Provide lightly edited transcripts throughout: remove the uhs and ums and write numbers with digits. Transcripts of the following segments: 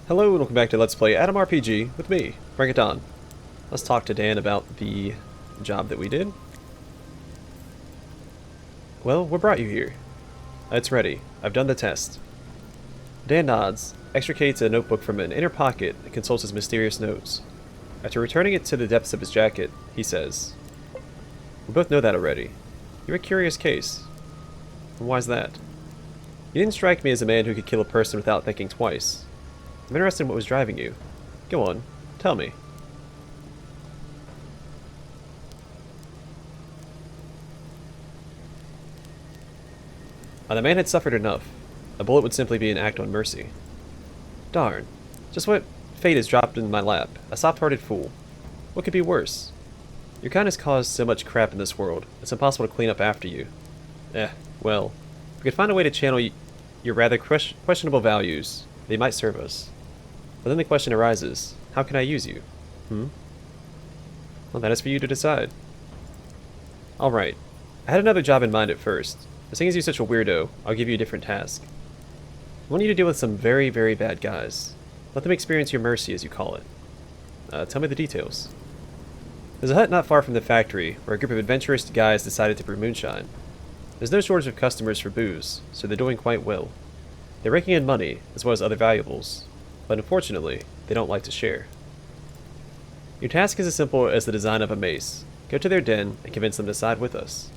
Hello and welcome back to Let's Play Adam RPG with me, Bring It On. Let's talk to Dan about the job that we did. Well, what brought you here? It's ready. I've done the test. Dan nods, extricates a notebook from an inner pocket, and consults his mysterious notes. After returning it to the depths of his jacket, he says, "We both know that already. You're a curious case. And why's that? You didn't strike me as a man who could kill a person without thinking twice. I'm interested in what was driving you. Go on, tell me." The man had suffered enough. A bullet would simply be an act on mercy. Darn. Just what fate has dropped in my lap. A soft-hearted fool. What could be worse? Your kindness caused so much crap in this world, it's impossible to clean up after you. Well, if we could find a way to channel your rather questionable values, they might serve us. But then the question arises, how can I use you? Well, that is for you to decide. Alright. I had another job in mind at first, but seeing as you're such a weirdo, I'll give you a different task. I want you to deal with some very, very bad guys. Let them experience your mercy, as you call it. Tell me the details. There's a hut not far from the factory, where a group of adventurous guys decided to brew moonshine. There's no shortage of customers for booze, so they're doing quite well. They're raking in money, as well as other valuables, but unfortunately, they don't like to share. Your task is as simple as the design of a mace. Go to their den and convince them to side with us.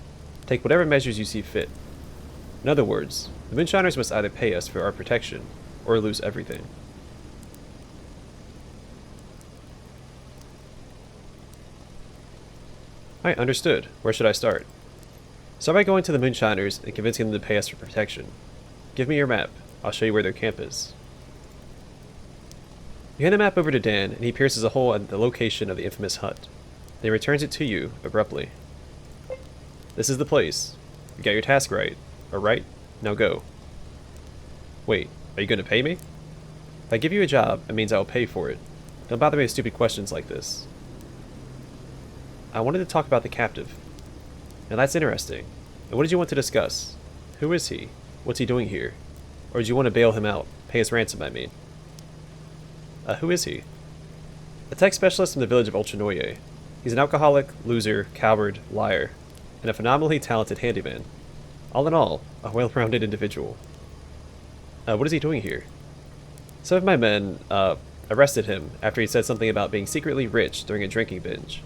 Take whatever measures you see fit. In other words, the moonshiners must either pay us for our protection, or lose everything. Alright, understood. Where should I start? Start by going to the moonshiners and convincing them to pay us for protection. Give me your map. I'll show you where their camp is. You hand the map over to Dan, and he pierces a hole at the location of the infamous hut. Then he returns it to you, abruptly. This is the place. You got your task right. Alright? Now go. Wait, are you going to pay me? If I give you a job, it means I will pay for it. Don't bother me with stupid questions like this. I wanted to talk about the captive. Now that's interesting. And what did you want to discuss? Who is he? What's he doing here? Or did you want to bail him out? Pay his ransom, I mean. Who is he? A tech specialist from the village of Otradnoye. He's an alcoholic, loser, coward, liar, and a phenomenally talented handyman. All in all, a well-rounded individual. What is he doing here? Some of my men, arrested him after he said something about being secretly rich during a drinking binge.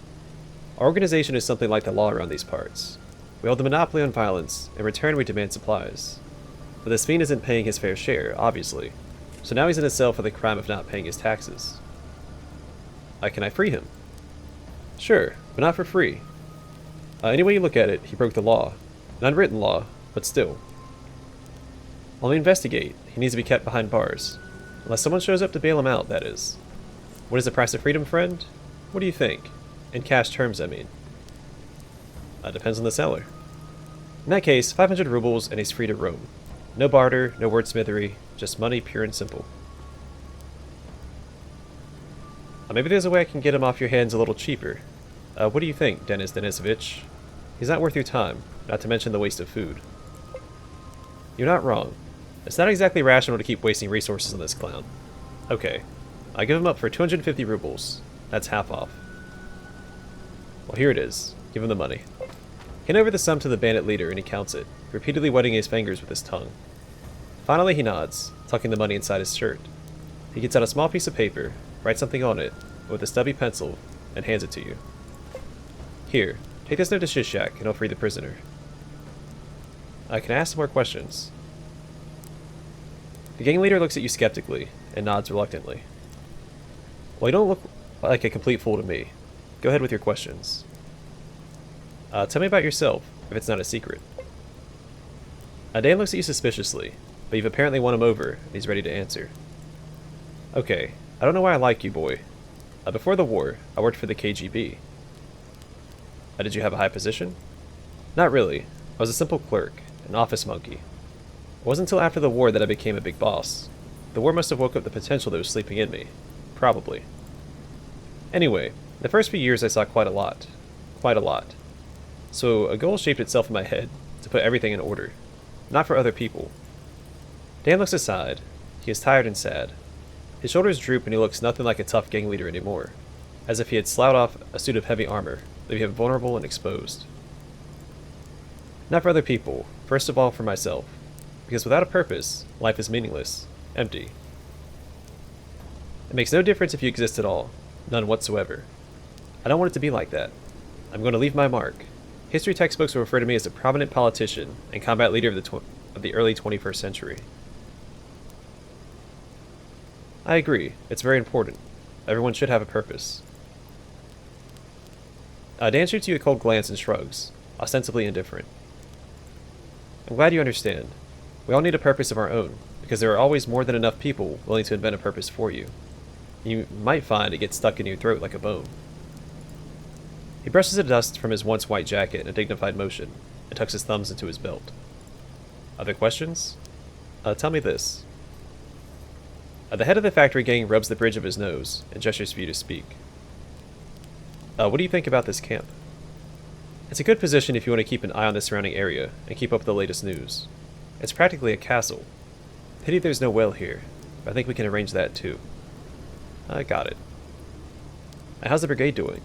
Our organization is something like the law around these parts. We hold the monopoly on violence, in return we demand supplies. But this fiend isn't paying his fair share, obviously, so now he's in a cell for the crime of not paying his taxes. Can I free him? Sure, but not for free. Any way you look at it, he broke the law. An unwritten law, but still. While we investigate, he needs to be kept behind bars. Unless someone shows up to bail him out, that is. What is the price of freedom, friend? What do you think? In cash terms, I mean. Depends on the seller. In that case, 500 rubles and he's free to roam. No barter, no wordsmithery, just money pure and simple. Maybe there's a way I can get him off your hands a little cheaper. What do you think, Denis Denisovich? He's not worth your time, not to mention the waste of food. You're not wrong. It's not exactly rational to keep wasting resources on this clown. Okay, I give him up for 250 rubles. That's half off. Well, here it is. Give him the money. Hand over the sum to the bandit leader and he counts it, repeatedly wetting his fingers with his tongue. Finally he nods, tucking the money inside his shirt. He gets out a small piece of paper, writes something on it, with a stubby pencil, and hands it to you. Here, take this note to Shishak, and I'll free the prisoner. I can ask some more questions. The gang leader looks at you skeptically, and nods reluctantly. Well, you don't look like a complete fool to me. Go ahead with your questions. Tell me about yourself, if it's not a secret. Dan looks at you suspiciously, but you've apparently won him over, and he's ready to answer. Okay, I don't know why I like you, boy. Before the war, I worked for the KGB. Did you have a high position? Not really. I was a simple clerk, an office monkey. It wasn't until after the war that I became a big boss. The war must have woke up the potential that was sleeping in me. Probably. Anyway, the first few years I saw quite a lot. Quite a lot. So a goal shaped itself in my head, to put everything in order. Not for other people. Dan looks aside. He is tired and sad. His shoulders droop and he looks nothing like a tough gang leader anymore, as if he had sloughed off a suit of heavy armor, leaving him vulnerable and exposed. Not for other people, first of all for myself, because without a purpose, life is meaningless, empty. It makes no difference if you exist at all, none whatsoever. I don't want it to be like that. I'm going to leave my mark. History textbooks will refer to me as a prominent politician and combat leader of the early 21st century. I agree, it's very important. Everyone should have a purpose. Dan shoots you a cold glance and shrugs, ostensibly indifferent. I'm glad you understand. We all need a purpose of our own, because there are always more than enough people willing to invent a purpose for you. You might find it gets stuck in your throat like a bone. He brushes the dust from his once white jacket in a dignified motion, and tucks his thumbs into his belt. Other questions? Tell me this. The head of the factory gang rubs the bridge of his nose, and gestures for you to speak. What do you think about this camp? It's a good position if you want to keep an eye on the surrounding area, and keep up with the latest news. It's practically a castle. Pity there's no well here, but I think we can arrange that too. I got it. How's the brigade doing?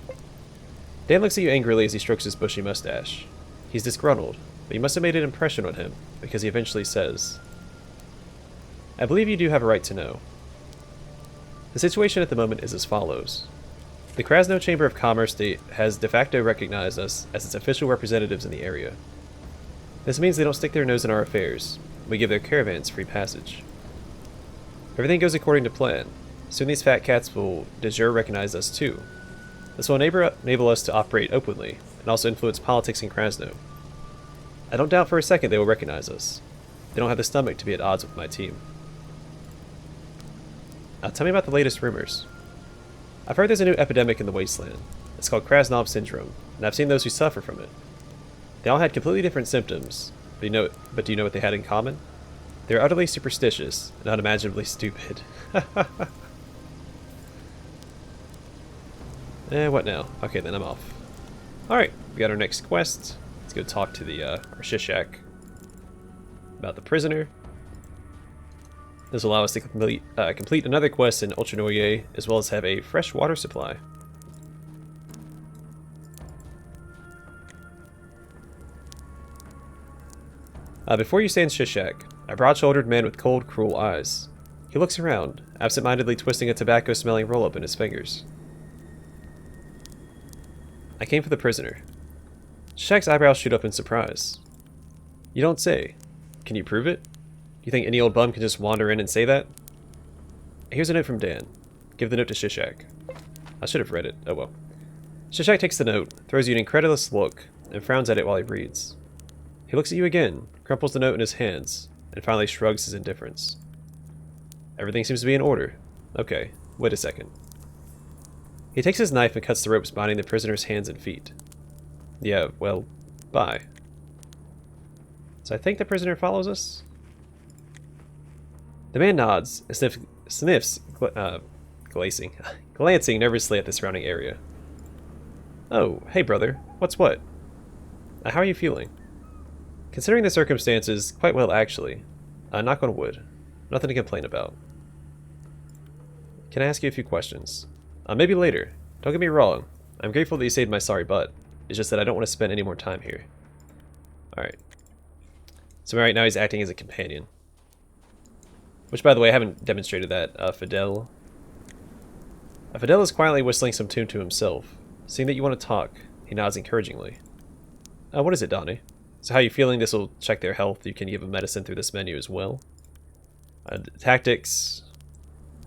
Dan looks at you angrily as he strokes his bushy mustache. He's disgruntled, but you must have made an impression on him, because he eventually says, I believe you do have a right to know. The situation at the moment is as follows. The Krasno Chamber of Commerce has de facto recognized us as its official representatives in the area. This means they don't stick their nose in our affairs. We give their caravans free passage. Everything goes according to plan. Soon these fat cats will de jure recognize us too. This will enable us to operate openly, and also influence politics in Krasno. I don't doubt for a second they will recognize us. They don't have the stomach to be at odds with my team. Tell me about the latest rumors. I've heard there's a new epidemic in the Wasteland. It's called Krasnov Syndrome, and I've seen those who suffer from it. They all had completely different symptoms, but do you know what they had in common? They were utterly superstitious and unimaginably stupid. What now? Okay, then I'm off. Alright, we got our next quest. Let's go talk to the our Shishak about the prisoner. This will allow us to complete another quest in Otradnoye, as well as have a fresh water supply. Before you stand Shishak, a broad-shouldered man with cold, cruel eyes. He looks around, absent-mindedly twisting a tobacco-smelling roll-up in his fingers. I came for the prisoner. Shishak's eyebrows shoot up in surprise. You don't say. Can you prove it? Do you think any old bum can just wander in and say that? Here's a note from Dan. Give the note to Shishak. I should have read it. Oh well. Shishak takes the note, throws you an incredulous look, and frowns at it while he reads. He looks at you again, crumples the note in his hands, and finally shrugs his indifference. Everything seems to be in order. Okay, wait a second. He takes his knife and cuts the ropes binding the prisoner's hands and feet. Yeah, well, bye. So I think the prisoner follows us? The man nods and sniffs, glancing nervously at the surrounding area. Oh, hey brother, what's what? How are you feeling? Considering the circumstances, quite well actually. Knock on wood. Nothing to complain about. Can I ask you a few questions? Maybe later. Don't get me wrong. I'm grateful that you saved my sorry butt. It's just that I don't want to spend any more time here. Alright. So right now he's acting as a companion. Which, by the way, I haven't demonstrated that. Fidel. Fidel is quietly whistling some tune to himself. Seeing that you want to talk, he nods encouragingly. What is it, Donnie? So how are you feeling? This will check their health. You can give them medicine through this menu as well. Tactics.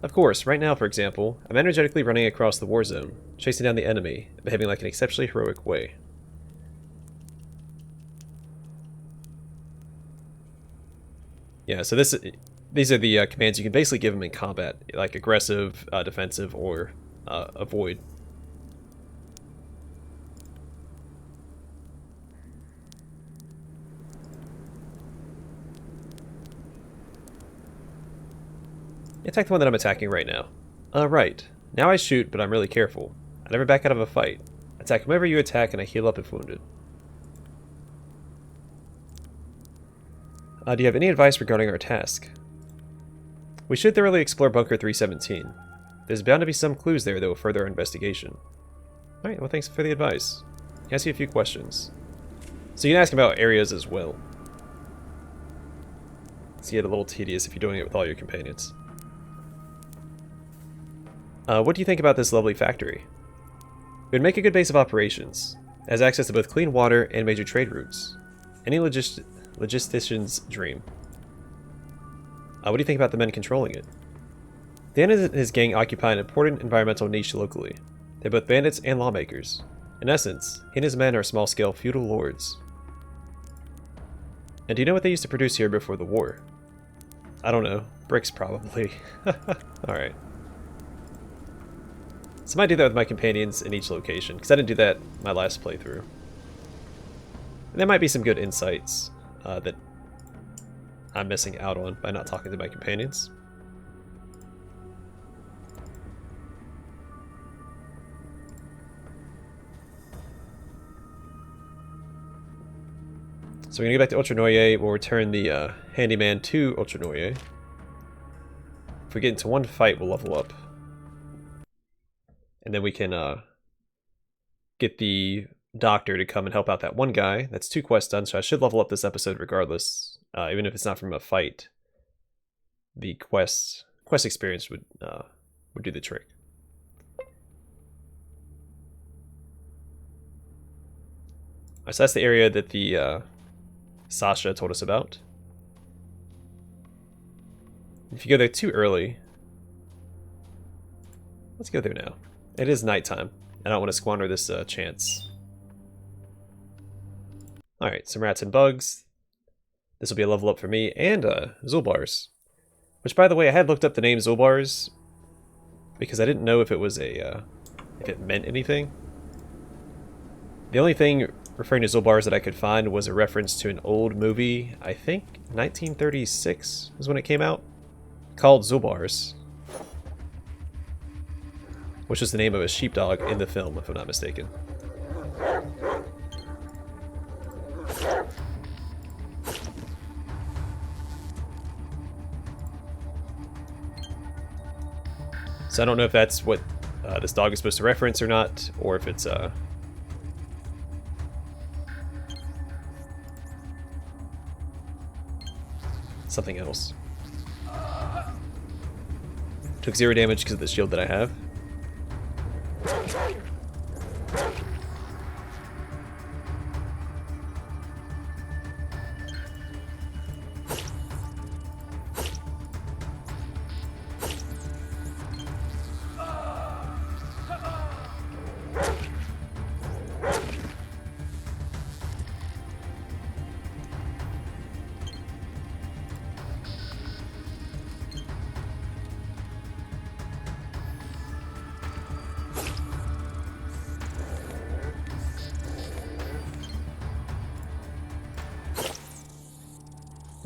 Of course, right now, for example, I'm energetically running across the war zone, chasing down the enemy, behaving like an exceptionally heroic way. Yeah, so these are the commands you can basically give them in combat, like aggressive, defensive, or avoid. Attack the one that I'm attacking right now. Right. Now I shoot, but I'm really careful. I never back out of a fight. Attack whomever you attack, and I heal up if wounded. Do you have any advice regarding our task? We should thoroughly explore Bunker 317. There's bound to be some clues there that will further our investigation. Alright, well thanks for the advice. Can I ask you a few questions? So you can ask about areas as well. It's get a little tedious if you're doing it with all your companions. What do you think about this lovely factory? It would make a good base of operations. It has access to both clean water and major trade routes. Any logistician's dream. What do you think about the men controlling it? Dan and his gang occupy an important environmental niche locally. They're both bandits and lawmakers. In essence, he and his men are small-scale feudal lords. And do you know what they used to produce here before the war? I don't know. Bricks, probably. Alright. So I might do that with my companions in each location, because I didn't do that my last playthrough. And there might be some good insights that I'm missing out on by not talking to my companions. So we're going to go back to Otradnoye. We'll return the handyman to Otradnoye. If we get into one fight, we'll level up. And then we can get the doctor to come and help out that one guy. That's 2 quests done, so I should level up this episode regardless. Even if it's not from a fight, the quest experience would do the trick. So that's the area that the Sasha told us about. If you go there too early, let's go there now. It is nighttime. I don't want to squander this chance. Alright, some rats and bugs. This will be a level up for me, and Zulbars. Which, by the way, I had looked up the name Zulbars because I didn't know if it was a if it meant anything. The only thing referring to Zulbars that I could find was a reference to an old movie, I think 1936 was when it came out, called Zulbars, which was the name of a sheepdog in the film, if I'm not mistaken. So I don't know if that's what this dog is supposed to reference or not, or if it's something else. Took 0 damage because of the shield that I have.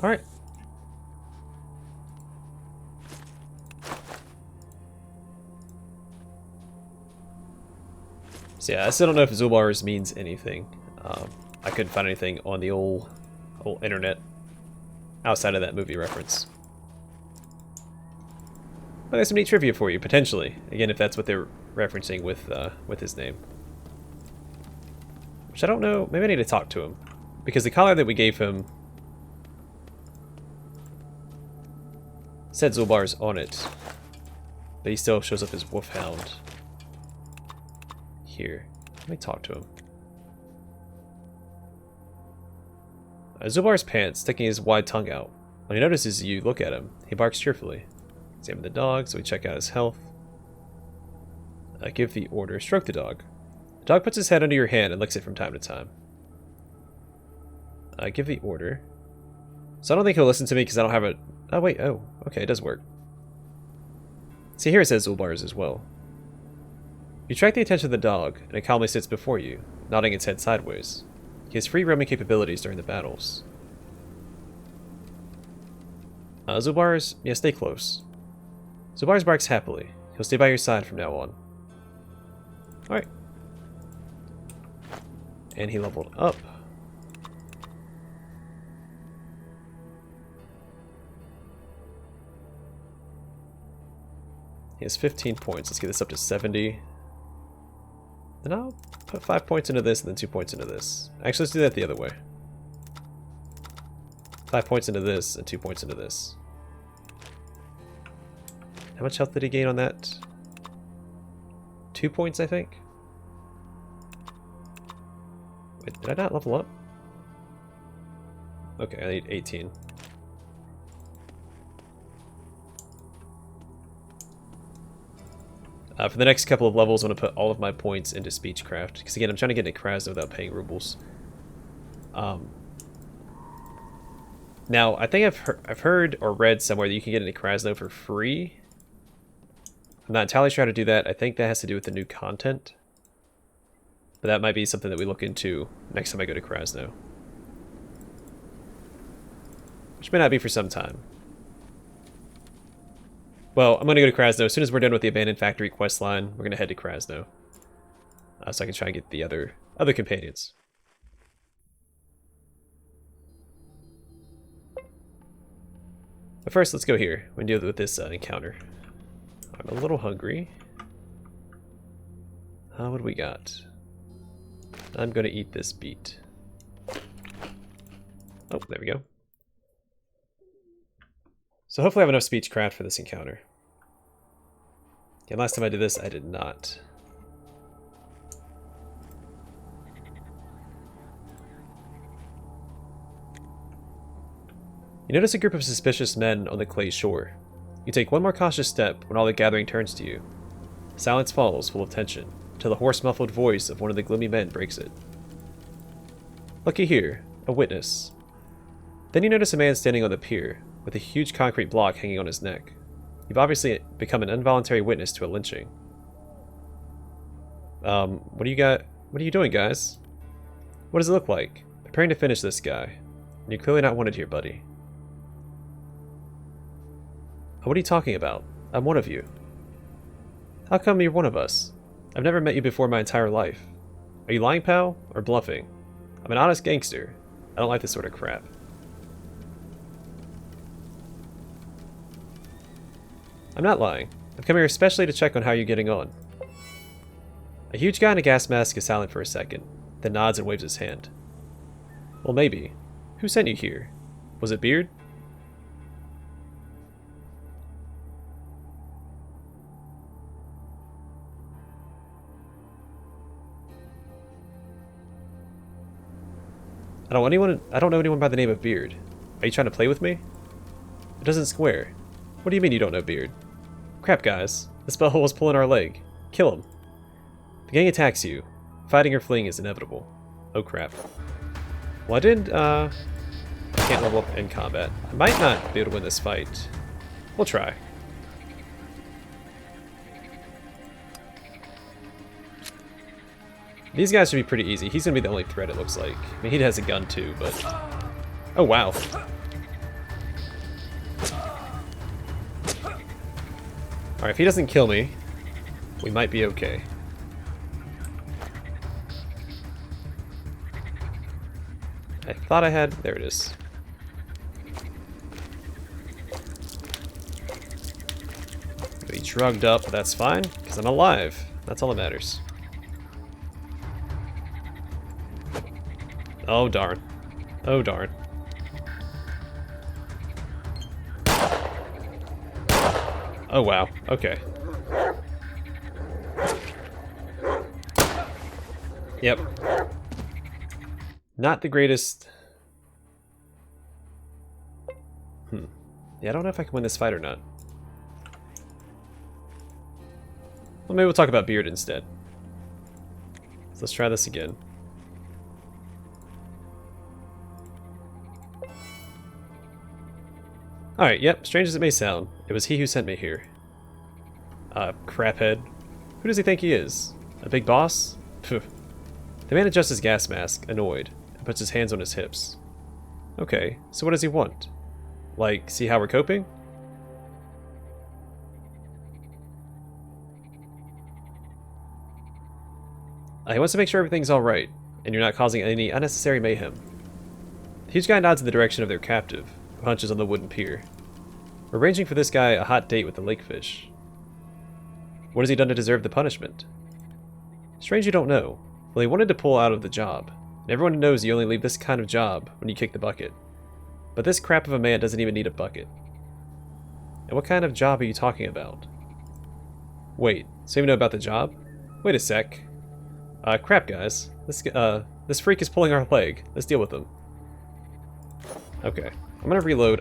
Alright. So yeah, I still don't know if Zulbars means anything. I couldn't find anything on the old internet outside of that movie reference. But there's some neat trivia for you, potentially. Again, if that's what they're referencing with his name. Which I don't know, maybe I need to talk to him. Because the collar that we gave him said Zulbars on it, but he still shows up as Wolfhound here. Let me talk to him. Zulbar's pants, sticking his wide tongue out. When he notices you look at him, he barks cheerfully. Examine the dog, so we check out his health. Give the order. Stroke the dog. The dog puts his head under your hand and licks it from time to time. Give the order. So I don't think he'll listen to me because I don't have a... Oh, wait. Oh, okay. It does work. See, here it says Zulbars as well. You attract the attention of the dog, and it calmly sits before you, nodding its head sideways. He has free roaming capabilities during the battles. Zulbars, yeah, stay close. Zulbars barks happily. He'll stay by your side from now on. Alright. And he leveled up. He has 15 points. Let's get this up to 70. Then I'll put 5 points into this and then 2 points into this. Actually, let's do that the other way. 5 points into this and 2 points into this. How much health did he gain on that? 2 points, I think? Wait, did I not level up? Okay, I need 18. For the next couple of levels, I'm going to put all of my points into Speechcraft. Because again, I'm trying to get into Krasno without paying rubles. Now, I think I've heard or read somewhere that you can get into Krasno for free. I'm not entirely sure how to do that. I think that has to do with the new content. But that might be something that we look into next time I go to Krasno. Which may not be for some time. Well, I'm going to go to Krasno. As soon as we're done with the Abandoned Factory quest line, we're going to head to Krasno. So I can try and get the other companions. But first, let's go here. We deal with this encounter. I'm a little hungry. What do we got? I'm going to eat this beet. Oh, there we go. So hopefully I have enough Speechcraft for this encounter. And last time I did this, I did not. You notice a group of suspicious men on the clay shore. You take one more cautious step when all the gathering turns to you. Silence falls, full of tension, till the hoarse muffled voice of one of the gloomy men breaks it. Looky here, a witness. Then you notice a man standing on the pier, with a huge concrete block hanging on his neck. You've obviously become an involuntary witness to a lynching. What do you got? What are you doing, guys? What does it look like? Preparing to finish this guy. And you're clearly not wanted here, buddy. What are you talking about? I'm one of you. How come you're one of us? I've never met you before my entire life. Are you lying, pal? Or bluffing? I'm an honest gangster. I don't like this sort of crap. I'm not lying. I've come here especially to check on how you're getting on. A huge guy in a gas mask is silent for a second, then nods and waves his hand. Well, maybe. Who sent you here? Was it Beard? I don't know anyone by the name of Beard. Are you trying to play with me? It doesn't square. What do you mean you don't know Beard? Crap, guys. This butthole is pulling our leg. Kill him. The gang attacks you. Fighting or fleeing is inevitable. Oh crap. Well, I can't level up in combat. I might not be able to win this fight. We'll try. These guys should be pretty easy. He's gonna be the only threat, it looks like. I mean, he has a gun too, but... Oh, wow. Alright, if he doesn't kill me, we might be okay. I thought I had... There it is. Be drugged up, but that's fine, because I'm alive. That's all that matters. Oh, darn. Oh, darn. Oh, wow. Okay. Yep. Not the greatest... Yeah, I don't know if I can win this fight or not. Well, maybe we'll talk about Beard instead. So let's try this again. Alright, yep, strange as it may sound, it was he who sent me here. Craphead. Who does he think he is? A big boss? Phew. The man adjusts his gas mask, annoyed, and puts his hands on his hips. Okay, so what does he want? Like, see how we're coping? He wants to make sure everything's alright, and you're not causing any unnecessary mayhem. The huge guy nods in the direction of their captive, who hunches on the wooden pier. We're arranging for this guy a hot date with the lakefish. What has he done to deserve the punishment? Strange you don't know. Well, he wanted to pull out of the job. And everyone knows you only leave this kind of job when you kick the bucket. But this crap of a man doesn't even need a bucket. And what kind of job are you talking about? Wait, so you know about the job? Wait a sec. Crap guys. This freak is pulling our leg. Let's deal with him. Okay, I'm gonna reload.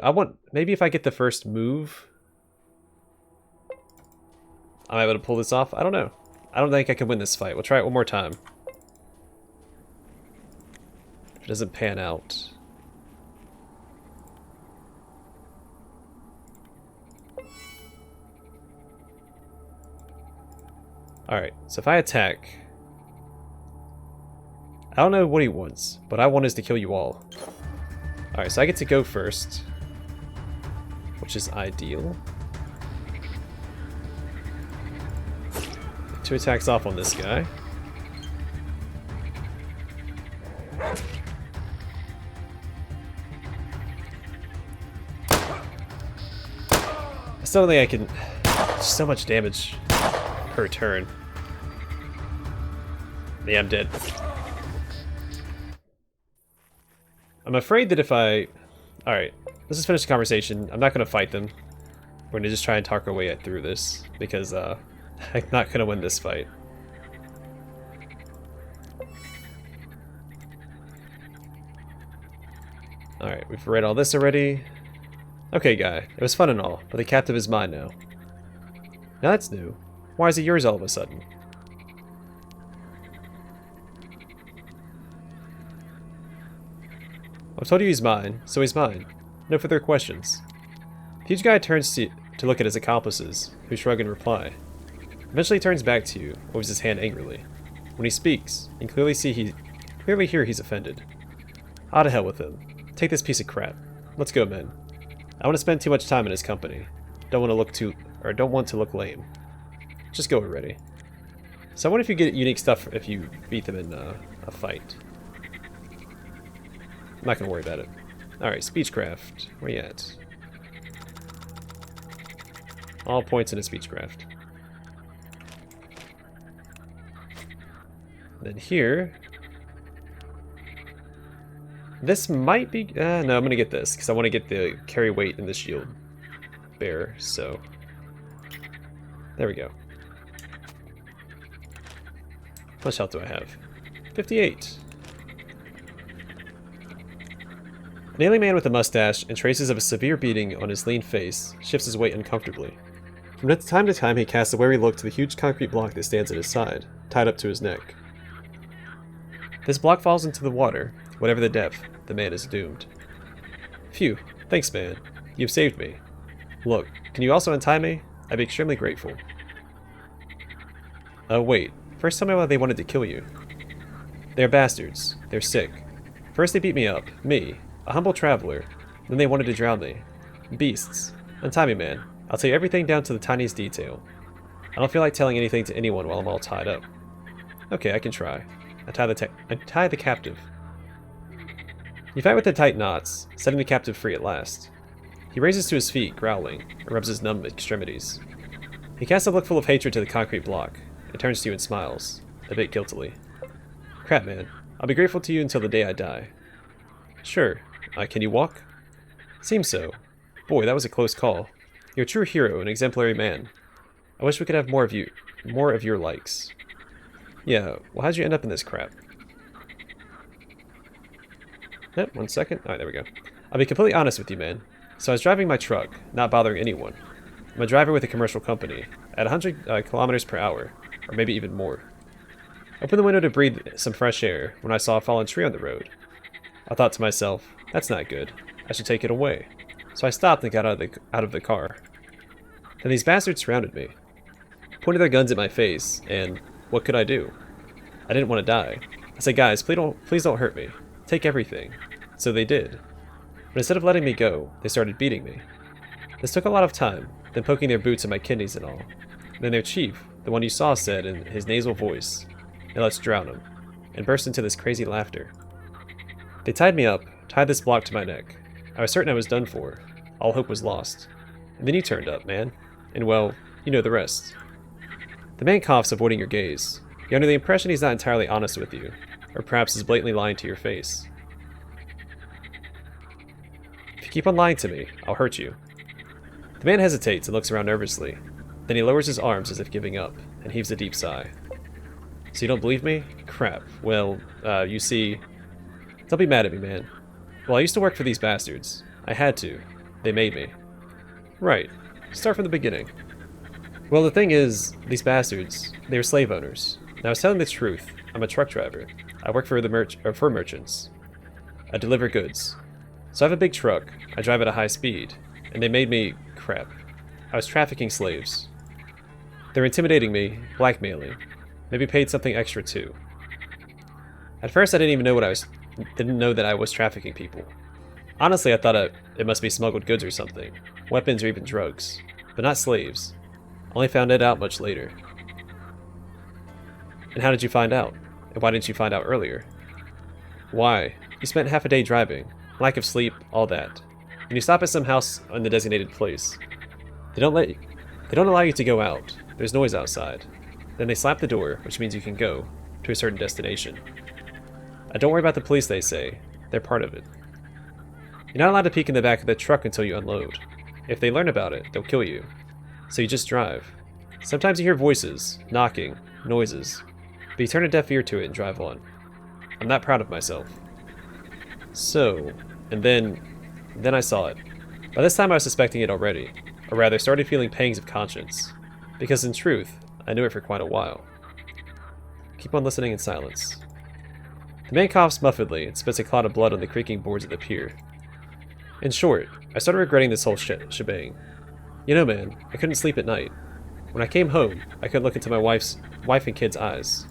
Maybe if I get the first move, I'm able to pull this off. I don't know. I don't think I can win this fight. We'll try it one more time. If it doesn't pan out. Alright, so if I attack, I don't know what he wants, but I want is to kill you all. Alright, so I get to go first, which is ideal. 2 attacks off on this guy. I still don't think I can... So much damage per turn. Yeah, I'm dead. I'm afraid that if I... Alright, let's just finish the conversation. I'm not going to fight them. We're going to just try and talk our way through this, because I'm not going to win this fight. Alright, we've read all this already. Okay, guy, it was fun and all, but the captive is mine now. Now that's new. Why is it yours all of a sudden? I've told you he's mine, so he's mine. No further questions. The huge guy turns to look at his accomplices, who shrug in reply. Eventually he turns back to you, waves his hand angrily. When he speaks, you can clearly hear he's offended. Ah, to hell with him. Take this piece of crap. Let's go, men. I want to spend too much time in his company. Don't want to look lame. Just go already. So I wonder if you get unique stuff if you beat them in a fight. I'm not gonna worry about it. Alright, speechcraft. Where you at? All points in a speechcraft. Then here... This might be... no, I'm gonna get this, because I want to get the carry weight in the shield bearer, so... There we go. How much health do I have? 58. An alien man with a mustache and traces of a severe beating on his lean face shifts his weight uncomfortably. From time to time, he casts a wary look to the huge concrete block that stands at his side, tied up to his neck. This block falls into the water. Whatever the depth, the man is doomed. Phew, thanks, man. You've saved me. Look, can you also untie me? I'd be extremely grateful. Wait. First tell me why they wanted to kill you. They're bastards. They're sick. First they beat me up. Me. A humble traveler. Then they wanted to drown me. Beasts. Untie me, man. I'll tell you everything down to the tiniest detail. I don't feel like telling anything to anyone while I'm all tied up. Okay, I can try. Untie the captive. You fight with the tight knots, setting the captive free at last. He raises to his feet, growling, and rubs his numb extremities. He casts a look full of hatred to the concrete block, and turns to you and smiles, a bit guiltily. Crap, man. I'll be grateful to you until the day I die. Sure. Can you walk? Seems so. Boy, that was a close call. You're a true hero, an exemplary man. I wish we could have more of your likes. Yeah, well, how'd you end up in this crap? Yep, 1 second. Alright, there we go. I'll be completely honest with you, man. So I was driving my truck, not bothering anyone. I'm a driver with a commercial company, at 100 kilometers per hour, or maybe even more. I opened the window to breathe some fresh air when I saw a fallen tree on the road. I thought to myself, that's not good. I should take it away. So I stopped and got out of the car. Then these bastards surrounded me, pointed their guns at my face, and what could I do? I didn't want to die. I said, guys, please don't hurt me. Take everything. So they did. But instead of letting me go, they started beating me. This took a lot of time, then poking their boots at my kidneys and all. Then their chief, the one you saw, said in his nasal voice, "Now let's drown him," and burst into this crazy laughter. They tied me up, tied this block to my neck. I was certain I was done for. All hope was lost. And then you turned up, man. And well, you know the rest. The man coughs, avoiding your gaze. You're under the impression he's not entirely honest with you, or perhaps is blatantly lying to your face. If you keep on lying to me, I'll hurt you. The man hesitates and looks around nervously. Then he lowers his arms as if giving up, and heaves a deep sigh. So you don't believe me? Crap. Well, you see... Don't be mad at me, man. Well, I used to work for these bastards. I had to. They made me. Right. Start from the beginning. Well, the thing is, these bastards, they were slave owners. Now, I was telling the truth. I'm a truck driver. I work for for merchants. I deliver goods. So I have a big truck. I drive at a high speed. And they made me... crap. I was trafficking slaves. They're intimidating me, blackmailing. Maybe paid something extra too. At first, I didn't know that I was trafficking people. Honestly, I thought it must be smuggled goods or something, weapons or even drugs, but not slaves. Only found it out much later. And how did you find out? And why didn't you find out earlier? Why? You spent half a day driving, lack of sleep, all that. And you stop at some house in the designated place. They don't allow you to go out. There's noise outside. Then they slap the door, which means you can go to a certain destination. Don't worry about the police, they say. They're part of it. You're not allowed to peek in the back of the truck until you unload. If they learn about it, they'll kill you. So you just drive. Sometimes you hear voices, knocking, noises, but you turn a deaf ear to it and drive on. I'm not proud of myself. So, and then I saw it. By this time I was suspecting it already, or rather started feeling pangs of conscience, because in truth, I knew it for quite a while. Keep on listening in silence. The man coughs muffledly and spits a clot of blood on the creaking boards of the pier. In short, I started regretting this whole shebang. You know, man, I couldn't sleep at night. When I came home, I couldn't look into my wife and kids' eyes.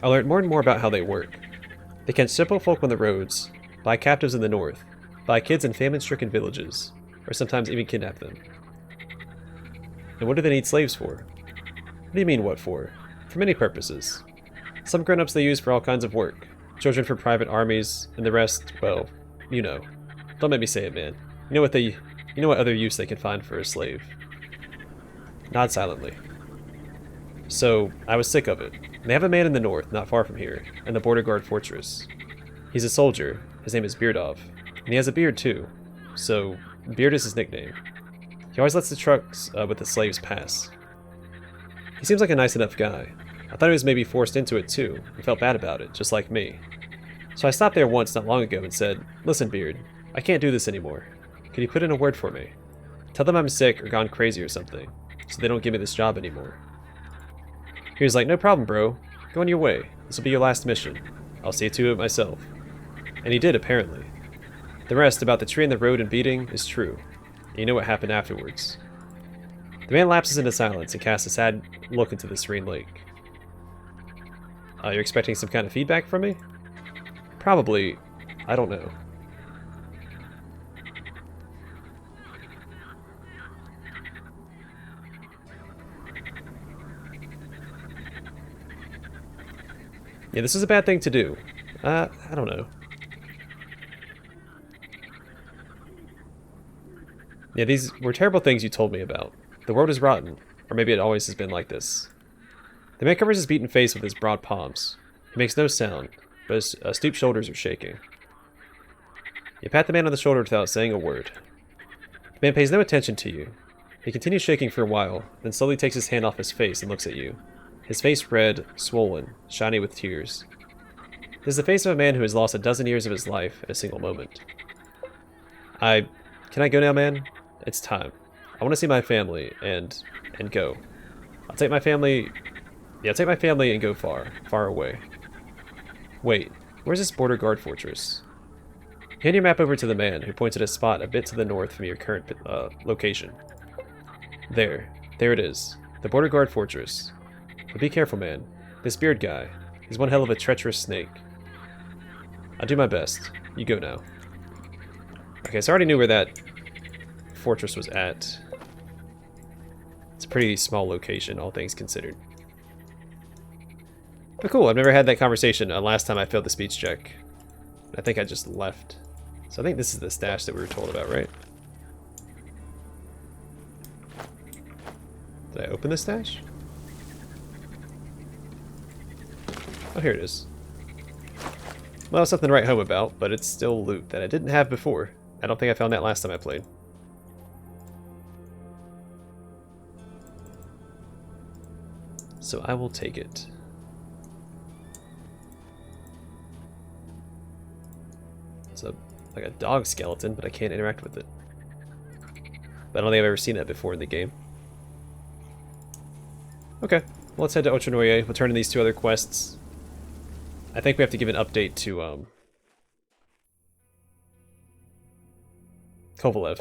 I learned more and more about how they work. They catch simple folk on the roads, buy captives in the north, buy kids in famine-stricken villages, or sometimes even kidnap them. And what do they need slaves for? What do you mean, what for? For many purposes. Some grown-ups they use for all kinds of work, children for private armies, and the rest, well, you know. Don't make me say it, man. You know what other use they can find for a slave. Nod silently. So, I was sick of it. They have a man in the north, not far from here, in the border guard fortress. He's a soldier. His name is Beardov, and he has a beard too. So, Beard is his nickname. He always lets the trucks with the slaves pass. He seems like a nice enough guy. I thought he was maybe forced into it too, and felt bad about it, just like me. So I stopped there once not long ago and said, "Listen, Beard, I can't do this anymore. Could you put in a word for me? Tell them I'm sick or gone crazy or something, so they don't give me this job anymore." He was like, "No problem, bro. Go on your way. This will be your last mission. I'll see to it myself." And he did, apparently. The rest about the tree in the road and beating is true. And you know what happened afterwards. The man lapses into silence and casts a sad look into the serene lake. You're expecting some kind of feedback from me? Probably. I don't know. Yeah, this is a bad thing to do. I don't know. Yeah, these were terrible things you told me about. The world is rotten, or maybe it always has been like this. The man covers his beaten face with his broad palms. He makes no sound, but his stooped shoulders are shaking. You pat the man on the shoulder without saying a word. The man pays no attention to you. He continues shaking for a while, then slowly takes his hand off his face and looks at you. His face red, swollen, shiny with tears. It is the face of a man who has lost a dozen years of his life in a single moment. Can I go now, man? It's time. I want to see my family and go. I'll take my family and go far, far away. Wait, where's this border guard fortress? Hand your map over to the man, who points at a spot a bit to the north from your current location. There it is. The border guard fortress. But be careful, man. This beard guy, he's one hell of a treacherous snake. I'll do my best. You go now. Okay, so I already knew where that fortress was at. It's a pretty small location, all things considered. But cool, I've never had that conversation last time I failed the speech check. I think I just left. So I think this is the stash that we were told about, right? Did I open the stash? Oh, here it is. Well, something to write home about, but it's still loot that I didn't have before. I don't think I found that last time I played. So I will take it. It's like a dog skeleton, but I can't interact with it. But I don't think I've ever seen that before in the game. Okay, well, let's head to Otradnoye. We'll turn in these 2 other quests. I think we have to give an update to Kovalev.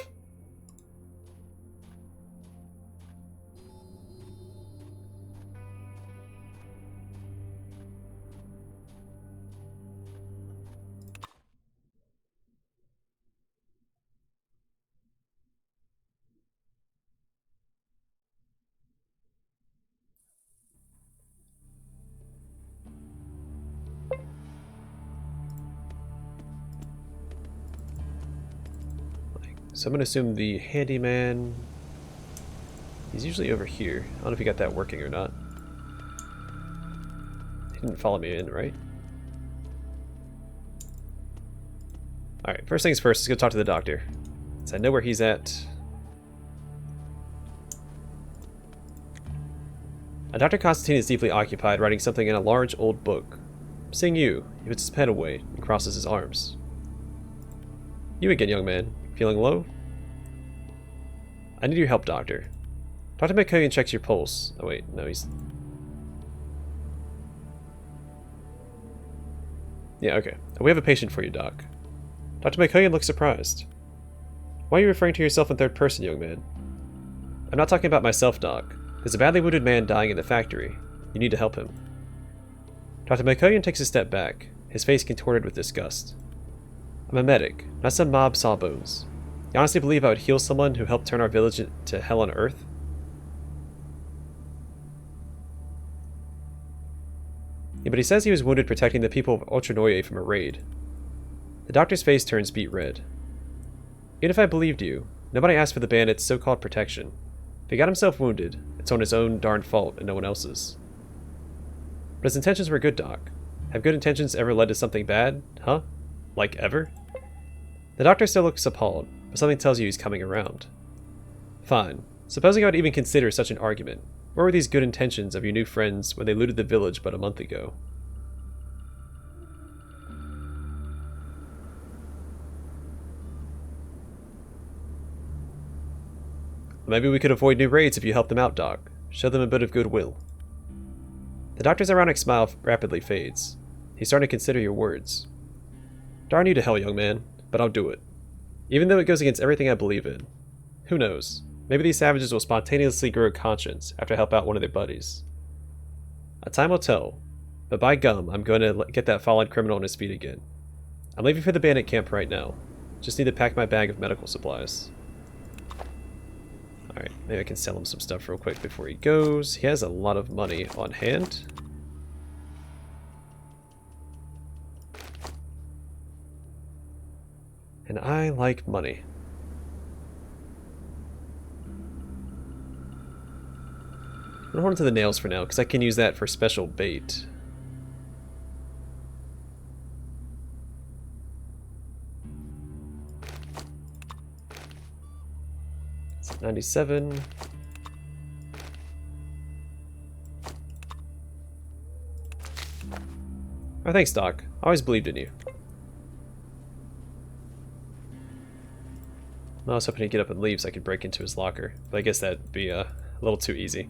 So I'm going to assume the handyman, he's usually over here. I don't know if he got that working or not. He didn't follow me in, right? Alright, first things first, let's go talk to the doctor. So I know where he's at. Dr. Constantine is deeply occupied writing something in a large old book. Seeing you, he puts his pen away and crosses his arms. You again, young man. Feeling low? I need your help, Doctor. Dr. McCullion checks your pulse. Oh wait, no, he's... Yeah, okay. We have a patient for you, Doc. Dr. McCullion looks surprised. Why are you referring to yourself in third person, young man? I'm not talking about myself, Doc. There's a badly wounded man dying in the factory. You need to help him. Dr. McCullion takes a step back, his face contorted with disgust. I'm a medic, not some mob sawbones. You honestly believe I would heal someone who helped turn our village into hell on earth? Yeah, but he says he was wounded protecting the people of Otradnoye from a raid. The doctor's face turns beet red. Even if I believed you, nobody asked for the bandit's so-called protection. If he got himself wounded, it's on his own darn fault and no one else's. But his intentions were good, Doc. Have good intentions ever led to something bad? Huh? Like ever? The doctor still looks appalled, but something tells you he's coming around. Fine. Supposing I would even consider such an argument, where were these good intentions of your new friends when they looted the village but a month ago? Maybe we could avoid new raids if you help them out, Doc. Show them a bit of goodwill. The doctor's ironic smile rapidly fades. He's starting to consider your words. Darn you to hell, young man, but I'll do it. Even though it goes against everything I believe in. Who knows? Maybe these savages will spontaneously grow a conscience after I help out one of their buddies. Time will tell, but by gum, I'm going to get that fallen criminal on his feet again. I'm leaving for the bandit camp right now. Just need to pack my bag of medical supplies. Alright, maybe I can sell him some stuff real quick before he goes. He has a lot of money on hand. And I like money. I'm gonna hold on to the nails for now, because I can use that for special bait. It's 97. Oh, thanks, Doc. I always believed in you. I was hoping he'd get up and leave so I could break into his locker, but I guess that'd be a little too easy.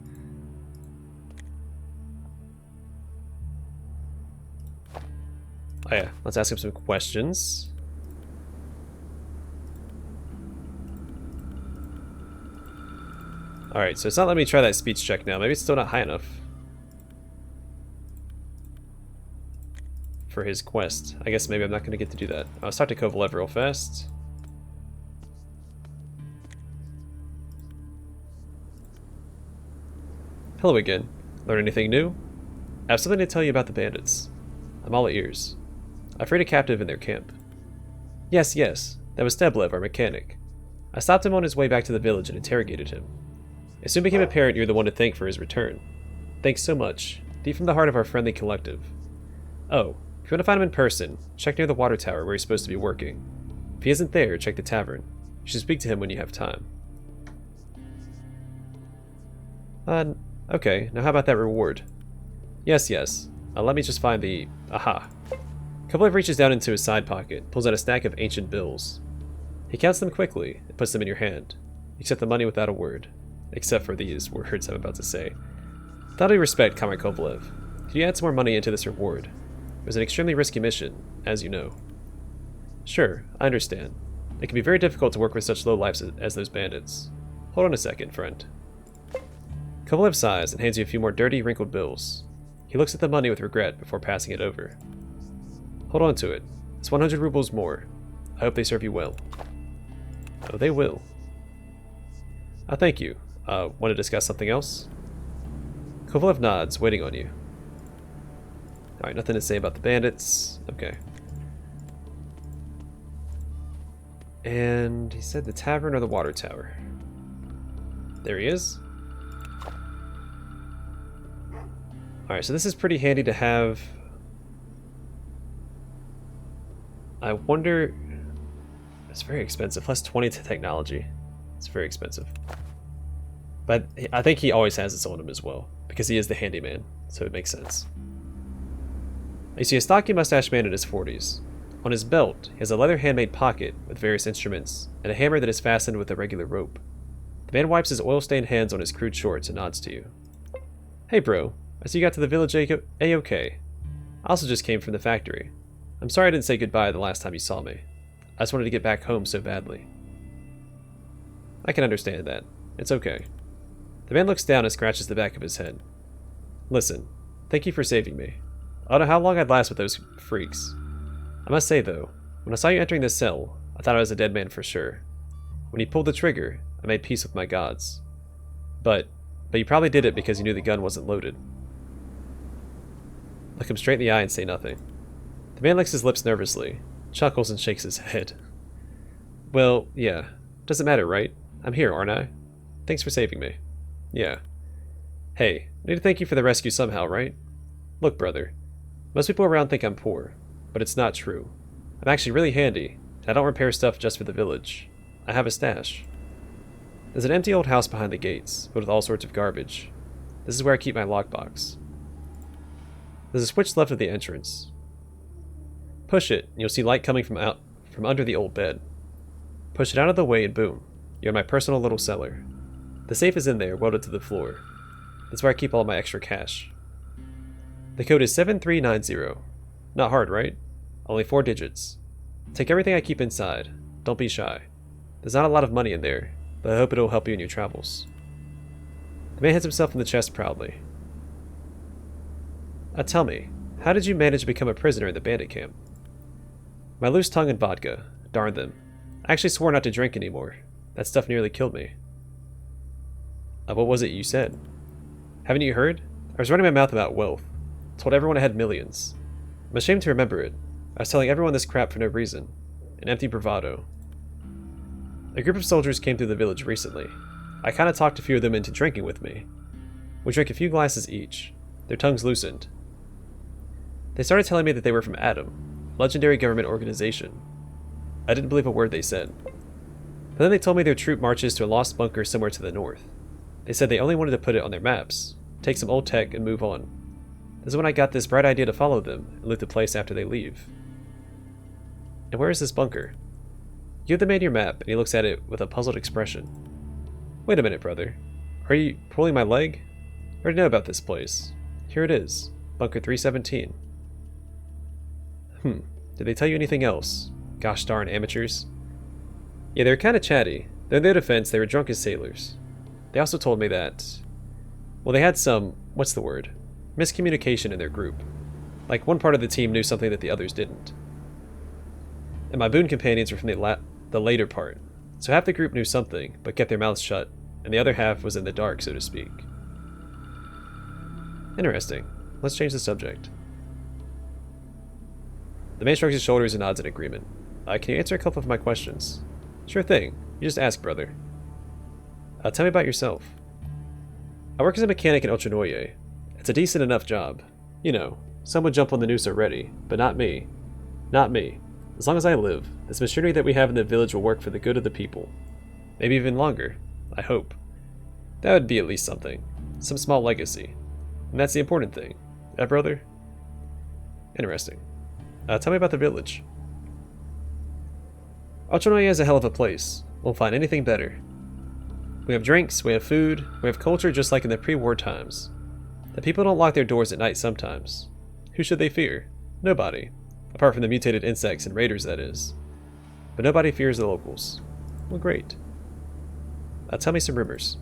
Oh yeah, let's ask him some questions. Alright, so it's not letting me try that speech check now. Maybe it's still not high enough for his quest. I guess maybe I'm not going to get to do that. Let's talk to Kovalev real fast. Hello again. Learn anything new? I have something to tell you about the bandits. I'm all ears. I freed a captive in their camp. Yes, that was Steblev, our mechanic. I stopped him on his way back to the village and interrogated him. It soon became apparent you're the one to thank for his return. Thanks so much, deep from the heart of our friendly collective. Oh, if you want to find him in person, check near the water tower where he's supposed to be working. If he isn't there, check the tavern. You should speak to him when you have time. Okay, now how about that reward? Yes. Let me just find the... Aha. Kovalev reaches down into his side pocket, pulls out a stack of ancient bills. He counts them quickly and puts them in your hand. You accept the money without a word. Except for these words I'm about to say. With all due respect, Comrade Kovalev, could you add some more money into this reward? It was an extremely risky mission, as you know. Sure, I understand. It can be very difficult to work with such low lives as those bandits. Hold on a second, friend. Kovalev sighs and hands you a few more dirty, wrinkled bills. He looks at the money with regret before passing it over. Hold on to it. It's 100 rubles more. I hope they serve you well. Oh, they will. Thank you. Want to discuss something else? Kovalev nods, waiting on you. Alright, nothing to say about the bandits. Okay. And he said the tavern or the water tower. There he is. Alright, so this is pretty handy to have. I wonder... It's very expensive. Plus 20 to technology. It's very expensive. But I think he always has this on him as well, because he is the handyman, so it makes sense. You see a stocky mustache man in his 40s. On his belt, he has a leather handmade pocket with various instruments, and a hammer that is fastened with a regular rope. The man wipes his oil-stained hands on his crude shorts and nods to you. Hey bro, I see you got to the village A-OK. I also just came from the factory. I'm sorry I didn't say goodbye the last time you saw me. I just wanted to get back home so badly. I can understand that. It's okay. The man looks down and scratches the back of his head. Listen, thank you for saving me. I don't know how long I'd last with those freaks. I must say though, when I saw you entering this cell, I thought I was a dead man for sure. When you pulled the trigger, I made peace with my gods. But you probably did it because you knew the gun wasn't loaded. Look him straight in the eye and say nothing. The man licks his lips nervously, chuckles and shakes his head. Well, yeah. Doesn't matter, right? I'm here, aren't I? Thanks for saving me. Yeah. Hey, I need to thank you for the rescue somehow, right? Look, brother. Most people around think I'm poor, but it's not true. I'm actually really handy, and I don't repair stuff just for the village. I have a stash. There's an empty old house behind the gates, filled with all sorts of garbage. This is where I keep my lockbox. There's a switch left of the entrance. Push it, and you'll see light coming from under the old bed. Push it out of the way and boom, you're in my personal little cellar. The safe is in there, welded to the floor. That's where I keep all my extra cash. The code is 7390. Not hard, right? Only 4 digits. Take everything I keep inside. Don't be shy. There's not a lot of money in there, but I hope it'll help you in your travels. The man hits himself in the chest proudly. Tell me, how did you manage to become a prisoner in the bandit camp? My loose tongue and vodka. Darn them. I actually swore not to drink anymore. That stuff nearly killed me. What was it you said? Haven't you heard? I was running my mouth about wealth. Told everyone I had millions. I'm ashamed to remember it. I was telling everyone this crap for no reason. An empty bravado. A group of soldiers came through the village recently. I kinda talked a few of them into drinking with me. We drank a few glasses each. Their tongues loosened. They started telling me that they were from Atom, a legendary government organization. I didn't believe a word they said. But then they told me their troop marches to a lost bunker somewhere to the north. They said they only wanted to put it on their maps, take some old tech, and move on. This is when I got this bright idea to follow them and loot the place after they leave. And where is this bunker? You give the man your map, and he looks at it with a puzzled expression. Wait a minute, brother. Are you pulling my leg? I already know about this place. Here it is. Bunker 317. Did they tell you anything else? Gosh darn amateurs. Yeah, they were kinda chatty. Though in their defense, they were drunk as sailors. They also told me that... Well, they had some... what's the word? Miscommunication in their group. Like, one part of the team knew something that the others didn't. And my boon companions were from the later part. So half the group knew something, but kept their mouths shut, and the other half was in the dark, so to speak. Interesting. Let's change the subject. The man shrugs his shoulders and nods in agreement. Can you answer a couple of my questions? Sure thing. You just ask, brother. Tell me about yourself. I work as a mechanic in Otradnoye. It's a decent enough job. You know, some would jump on the noose already, but not me. Not me. As long as I live, this machinery that we have in the village will work for the good of the people. Maybe even longer. I hope. That would be at least something. Some small legacy. And that's the important thing. Brother? Interesting. Tell me about the village. Otradnoye is a hell of a place. Won't find anything better. We have drinks, we have food, we have culture just like in the pre-war times. The people don't lock their doors at night sometimes. Who should they fear? Nobody. Apart from the mutated insects and raiders, that is. But nobody fears the locals. Well, great. Tell me some rumors.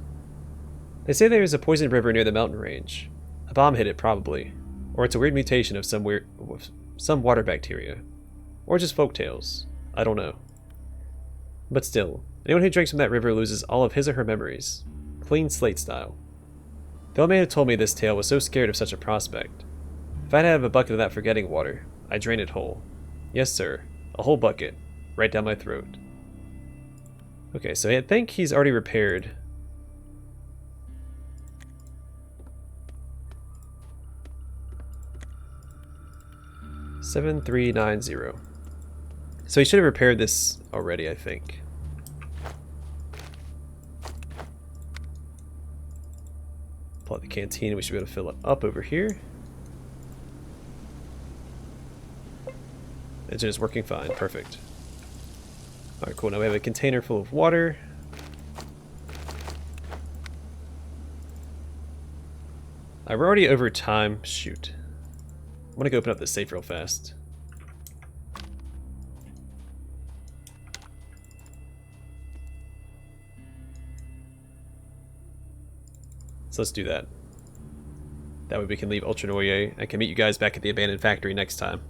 They say there is a poisoned river near the mountain range. A bomb hit it, probably. Or it's a weird mutation of some water bacteria. Or just folk tales. I don't know. But still, anyone who drinks from that river loses all of his or her memories. Clean slate style. The old man who told me this tale was so scared of such a prospect. If I'd have a bucket of that forgetting water, I'd drain it whole. Yes, sir. A whole bucket. Right down my throat. Okay, so I think he's already repaired. $7,390. So he should have repaired this already, I think. Pull out the canteen. We should be able to fill it up over here. Engine is working fine. Perfect. Alright, cool. Now we have a container full of water. We're already over time. Shoot. I want to go open up this safe real fast. So let's do that. That way we can leave Otradnoye. I can meet you guys back at the abandoned factory next time.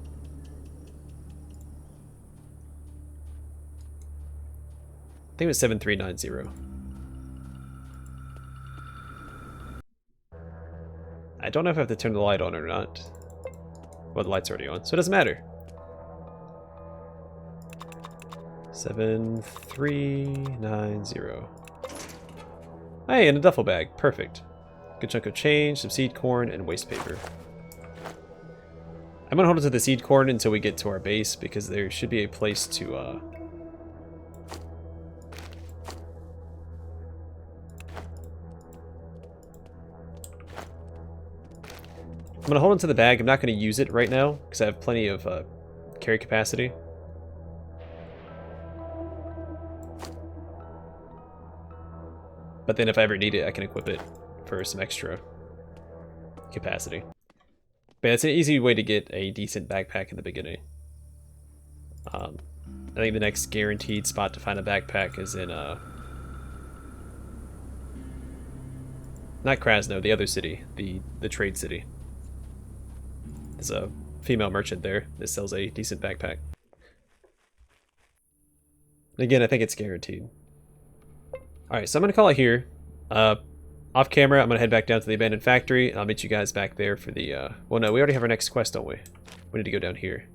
I think it was 7390. I don't know if I have to turn the light on or not. Well, the light's already on, so it doesn't matter. 7390. Hey, and a duffel bag. Perfect. Good chunk of change, some seed corn, and waste paper. I'm gonna hold on to the seed corn until we get to our base, because there should be a place to, I'm gonna hold on to the bag. I'm not gonna use it right now, because I have plenty of carry capacity. But then if I ever need it, I can equip it for some extra capacity. But it's an easy way to get a decent backpack in the beginning. I think the next guaranteed spot to find a backpack is in, not Krasno, the other city, the trade city. There's a female merchant there that sells a decent backpack. And again, I think it's guaranteed. Alright, so I'm going to call it here. Off camera, I'm going to head back down to the abandoned factory. I'll meet you guys back there for the, well, no, we already have our next quest, don't we? We need to go down here.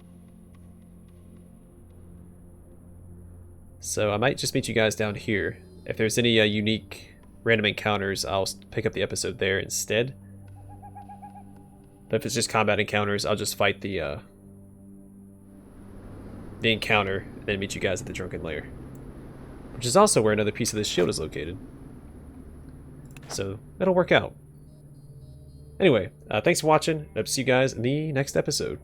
So I might just meet you guys down here. If there's any unique random encounters, I'll pick up the episode there instead. But if it's just combat encounters, I'll just fight the encounter, and then meet you guys at the Drunken Lair. Which is also where another piece of this shield is located. So, that'll work out. Anyway, thanks for watching. I'll see you guys in the next episode.